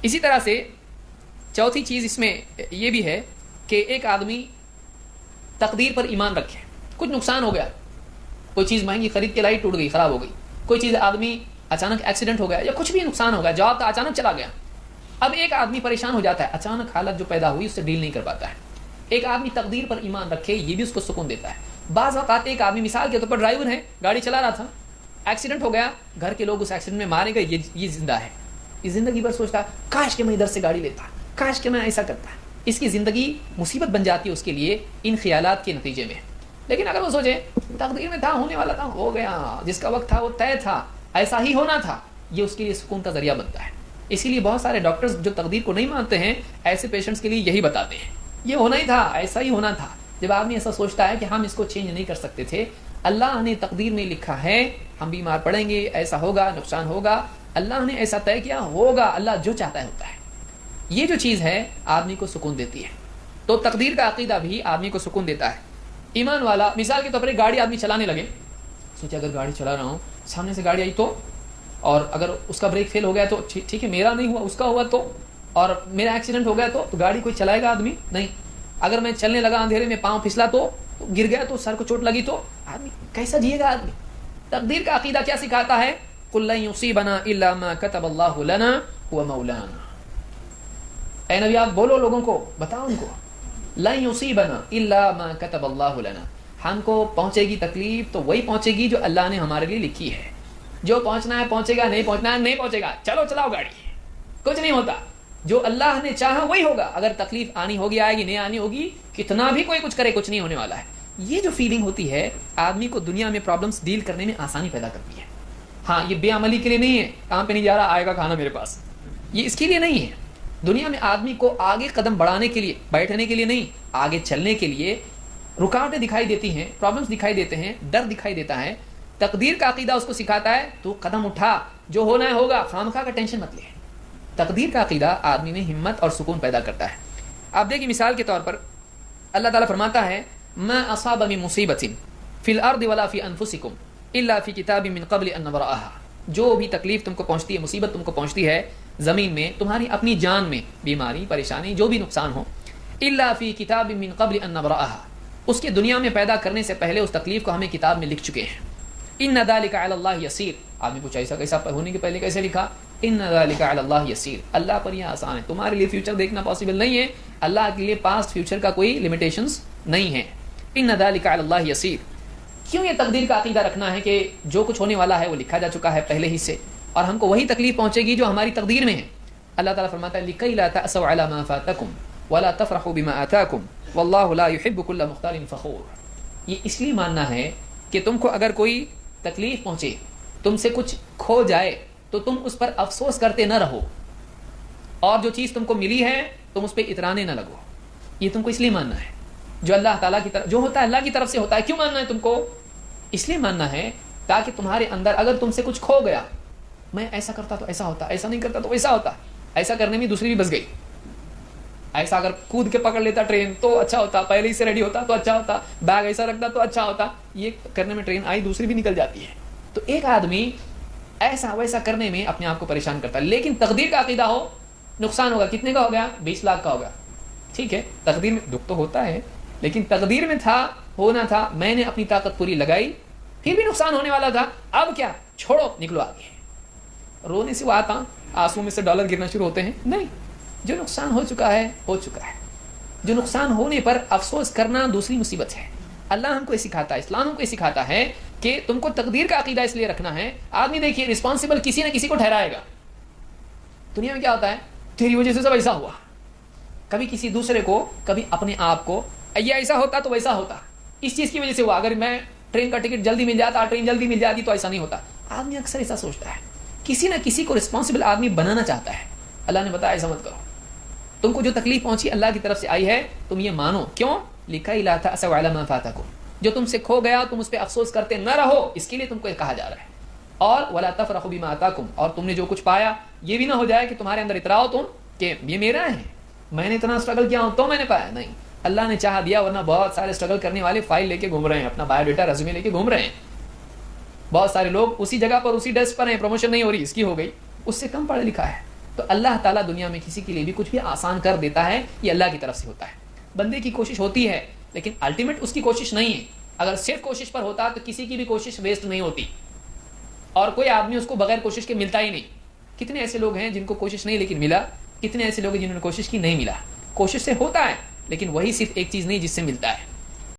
اسی طرح سے چوتھی چیز اس میں یہ بھی ہے کہ ایک آدمی تقدیر پر ایمان رکھے. کچھ نقصان ہو گیا, کوئی چیز مہنگی خرید کے لائی, ٹوٹ گئی, خراب ہو گئی, کوئی چیز آدمی اچانک ایکسیڈنٹ ہو گیا, یا کچھ بھی نقصان ہو گیا, جاب کا اچانک چلا گیا. اب ایک آدمی پریشان ہو جاتا ہے, اچانک حالت جو پیدا ہوئی اس سے ڈیل نہیں کر پاتا ہے. ایک آدمی تقدیر پر ایمان رکھے, یہ بھی اس کو سکون دیتا ہے. بعض اوقات ایک آدمی مثال کے طور پر ڈرائیور ہے, گاڑی چلا رہا تھا, ایکسیڈنٹ ہو گیا, گھر کے لوگ اس ایکسیڈنٹ میں مارے گئے, یہ زندہ ہے. یہ زندگی بھر سوچتا ہے کاش کہ میں ادھر سے گاڑی لیتا, کاش کہ میں ایسا کرتا. اس کی زندگی مصیبت بن جاتی ہے اس کے لیے ان خیالات کے نتیجے میں. لیکن اگر وہ سوچے تقدیر میں تھا, ہونے والا تھا, ہو گیا, جس کا وقت تھا وہ طے تھا, ایسا ہی ہونا تھا, یہ اس کے لیے سکون کا ذریعہ بنتا ہے. اسی لیے بہت سارے ڈاکٹرز جو تقدیر کو نہیں مانتے ہیں ایسے پیشنٹس کے لیے یہی بتاتے ہیں, یہ ہونا ہی تھا, ایسا ہی ہونا تھا. جب آدمی ایسا سوچتا ہے کہ ہم اس کو چینج نہیں کر سکتے تھے, اللہ نے تقدیر میں لکھا ہے ہم بیمار پڑیں گے, ایسا ہوگا, نقصان ہوگا, اللہ نے ایسا طے کیا, ہوگا, اللہ جو چاہتا ہے ہوتا ہے. یہ جو چیز ہے آدمی کو سکون دیتی ہے. تو تقدیر کا عقیدہ بھی آدمی کو سکون دیتا ہے. ایمان والا مثال کے طور پر گاڑی آدمی چلانے لگے, سوچے اگر گاڑی چلا رہا ہوں, سامنے سے گاڑی آئی تو, اور اگر اس کا بریک فیل ہو گیا تو ٹھیک ہے, میرا نہیں ہوا, اس کا ہوا تو, اور میرا ایکسیڈنٹ ہو گیا تو گاڑی کوئی چلائے گا آدمی نہیں. اگر میں چلنے لگا اندھیرے میں, پاؤں پھسلا تو گر گیا تو, سر کو چوٹ لگی تو آدمی کیسا جیے گا آدمی. تقدیر کا عقیدہ کیا سکھاتا ہے؟ قل لن یصیبنا الا ما كتب اللہ لنا هو مولانا. اے نبی آپ بولو لوگوں کو, بتاؤ ان کو, لن یصیبنا الا ما كتب اللہ لنا, ہم کو پہنچے گی تکلیف تو وہی پہنچے گی جو اللہ نے ہمارے لیے لکھی ہے. جو پہنچنا ہے پہنچے گا, نہیں پہنچنا ہے نہیں پہنچے گا, چلو چلاؤ گاڑی, کچھ نہیں ہوتا. جو اللہ نے چاہا وہی ہوگا. اگر تکلیف آنی ہوگی آئے گی, نہیں آنی ہوگی, کتنا بھی کوئی کچھ کرے کچھ نہیں ہونے والا ہے. یہ جو فیلنگ ہوتی ہے آدمی کو دنیا میں پرابلمس ڈیل کرنے میں آسانی پیدا کرتی ہے. ہاں یہ بے عملی کے لیے نہیں ہے, کام پہ نہیں جا رہا, آئے گا کھانا میرے پاس, یہ اس کے لیے نہیں ہے. دنیا میں آدمی کو آگے قدم بڑھانے کے لیے, بیٹھنے کے لیے نہیں, آگے چلنے کے لیے رکاوٹیں دکھائی دیتی ہیں, پرابلمس دکھائی دیتے ہیں, ڈر دکھائی دیتا ہے. تقدیر کا عقیدہ اس کو سکھاتا ہے تو قدم اٹھا, جو ہونا ہے ہوگا, خامخواہ کا ٹینشن مت لے. تقدیر کا عقیدہ آدمی میں ہمت اور سکون پیدا کرتا ہے. آپ دیکھیں مثال کے طور پر اللہ تعالیٰ فرماتا ہے ما اصاب من مصیبت فی الارض ولا فی انفسکم الا فی کتاب من قبل ان نبرأها. جو بھی تکلیف تم کو پہنچتی ہے, مصیبت تم کو پہنچتی ہے زمین میں, تمہاری اپنی جان میں, بیماری پریشانی جو بھی نقصان ہو, الا فی کتاب من قبل ان نبرأها, اس کے دنیا میں پیدا کرنے سے پہلے اس تکلیف کو ہمیں کتاب میں لکھ چکے ہیں. ان ذلک علی اللہ یسیر. آدمی پوچھا ایسا کیسا ہونے کے پہلے کیسے لکھا؟ ان ذلک علی اللہ یسیر, اللہ پر یہ آسان ہے. تمہارے لیے فیوچر دیکھنا پاسبل نہیں ہے, اللہ کے لیے پاسٹ فیوچر کا کوئی لمیٹیشنز نہیں ہے. ان ذلک علی اللہ یسیر. کیوں یہ تقدیر کا عقیدہ رکھنا ہے کہ جو کچھ ہونے والا ہے وہ لکھا جا چکا ہے پہلے ہی سے, اور ہم کو وہی تکلیف پہنچے گی جو ہماری تقدیر میں ہے. اللہ تعالیٰ فرماتا ہے لکی لا تأسوا علی ما فاتکم ولا تفرحوا بما آتاکم واللہ لا يحب كل مختال فخور. یہ اس لیے ماننا ہے کہ تم کو اگر کوئی تکلیف پہنچے, تم سے کچھ کھو جائے, تو تم اس پر افسوس کرتے نہ رہو, اور جو چیز تم کو ملی ہے تم اس پہ اترانے نہ لگو. یہ تم کو اس لیے ماننا ہے. جو اللہ تعالیٰ کی طرف, جو ہوتا ہے اللہ کی طرف سے ہوتا ہے. کیوں ماننا ہے تم کو؟ اس لیے ماننا ہے تاکہ تمہارے اندر اگر تم سے کچھ کھو گیا, میں ایسا کرتا تو ایسا ہوتا, ایسا نہیں کرتا تو ویسا ہوتا, ایسا کرنے میں دوسری بھی بس گئی, ایسا اگر کود کے پکڑ لیتا ٹرین تو اچھا ہوتا, پہلے ہی سے ریڈی ہوتا تو اچھا ہوتا, بیگ ایسا رکھتا تو اچھا ہوتا, یہ کرنے میں ٹرین آئی دوسری بھی نکل جاتی ہے. تو ایک آدمی ایسا ویسا کرنے میں اپنے آپ کو پریشان کرتا ہے. لیکن تقدیر کا عقیدہ ہو, نقصان ہوگا, کتنے کا ہو گیا؟ 20 لاکھ کا ہوگا. ٹھیک ہے, تقدیر میں دکھ تو ہوتا ہے, لیکن تقدیر میں تھا, ہونا تھا, میں نے اپنی طاقت پوری لگائی, پھر بھی نقصان ہونے والا تھا, اب کیا, چھوڑو, نکلو آگے. رونے سے وہ آتا, آنسو میں سے ڈالر گرنا شروع ہوتے ہیں, نہیں. جو نقصان ہو چکا ہے ہو چکا ہے. جو نقصان ہونے پر افسوس کرنا دوسری مصیبت ہے. اللہ ہم کو یہ سکھاتا ہے, اسلام ہم کو یہ سکھاتا ہے کہ تم کو تقدیر کا عقیدہ اس لیے رکھنا ہے. آدمی دیکھیے رسپانسبل کسی نہ کسی کو ٹھہرائے گا. دنیا میں کیا ہوتا ہے, تیری وجہ سے سب ایسا ہوا, کبھی کسی دوسرے کو, کبھی اپنے آپ کو, یہ ایسا ہوتا تو ویسا ہوتا, اس چیز کی وجہ سے ہوا, اگر میں ٹرین کا ٹکٹ جلدی مل جاتا, ٹرین جلدی مل جاتی تو ایسا نہیں ہوتا. آدمی اکثر ایسا سوچتا ہے, کسی نہ کسی کو رسپانسبل آدمی بنانا چاہتا ہے. اللہ نے بتایا ایسا مت کرو, تم کو جو تکلیف پہنچی اللہ کی طرف سے آئی ہے, تم یہ مانو. کیوں؟ لکھی لا تأسوا علی ما فاتکم, جو تم سے کھو گیا تم اس پہ افسوس کرتے نہ رہو, اس کے لیے تم کو کہا جا رہا ہے. اور ولا تفرحوا بما آتاکم, اور تم نے جو کچھ پایا یہ بھی نہ ہو جائے کہ تمہارے اندر اتراؤ تم کہ یہ میرا ہے, میں نے اتنا اسٹرگل کیا ہوں تو میں نے پایا. نہیں, اللہ نے چاہا دیا, ورنہ بہت سارے اسٹرگل کرنے والے فائل لے کے گھوم رہے ہیں, اپنا بایو ڈیٹا ریزیومے لے کے گھوم رہے ہیں. بہت سارے لوگ اسی جگہ پر اسی ڈیسک پر ہیں, پروموشن نہیں ہو رہی, اس کی ہو گئی, اس سے کم پڑھا لکھا ہے. تو اللہ تعالیٰ دنیا میں کسی کے لیے بھی کچھ بھی آسان کر دیتا ہے، یہ اللہ کی طرف سے ہوتا ہے. بندے کی کوشش ہوتی ہے لیکن الٹیمیٹ اس کی کوشش نہیں ہے. اگر صرف کوشش پر ہوتا تو کسی کی بھی کوشش ویسٹ نہیں ہوتی، اور کوئی آدمی اس کو بغیر کوشش کے ملتا ہی نہیں. کتنے ایسے لوگ ہیں جن کو کوشش نہیں لیکن ملا، کتنے ایسے لوگ ہیں جنہوں نے کوشش کی نہیں ملا. کوشش سے ہوتا ہے لیکن وہی صرف ایک چیز نہیں جس سے ملتا ہے.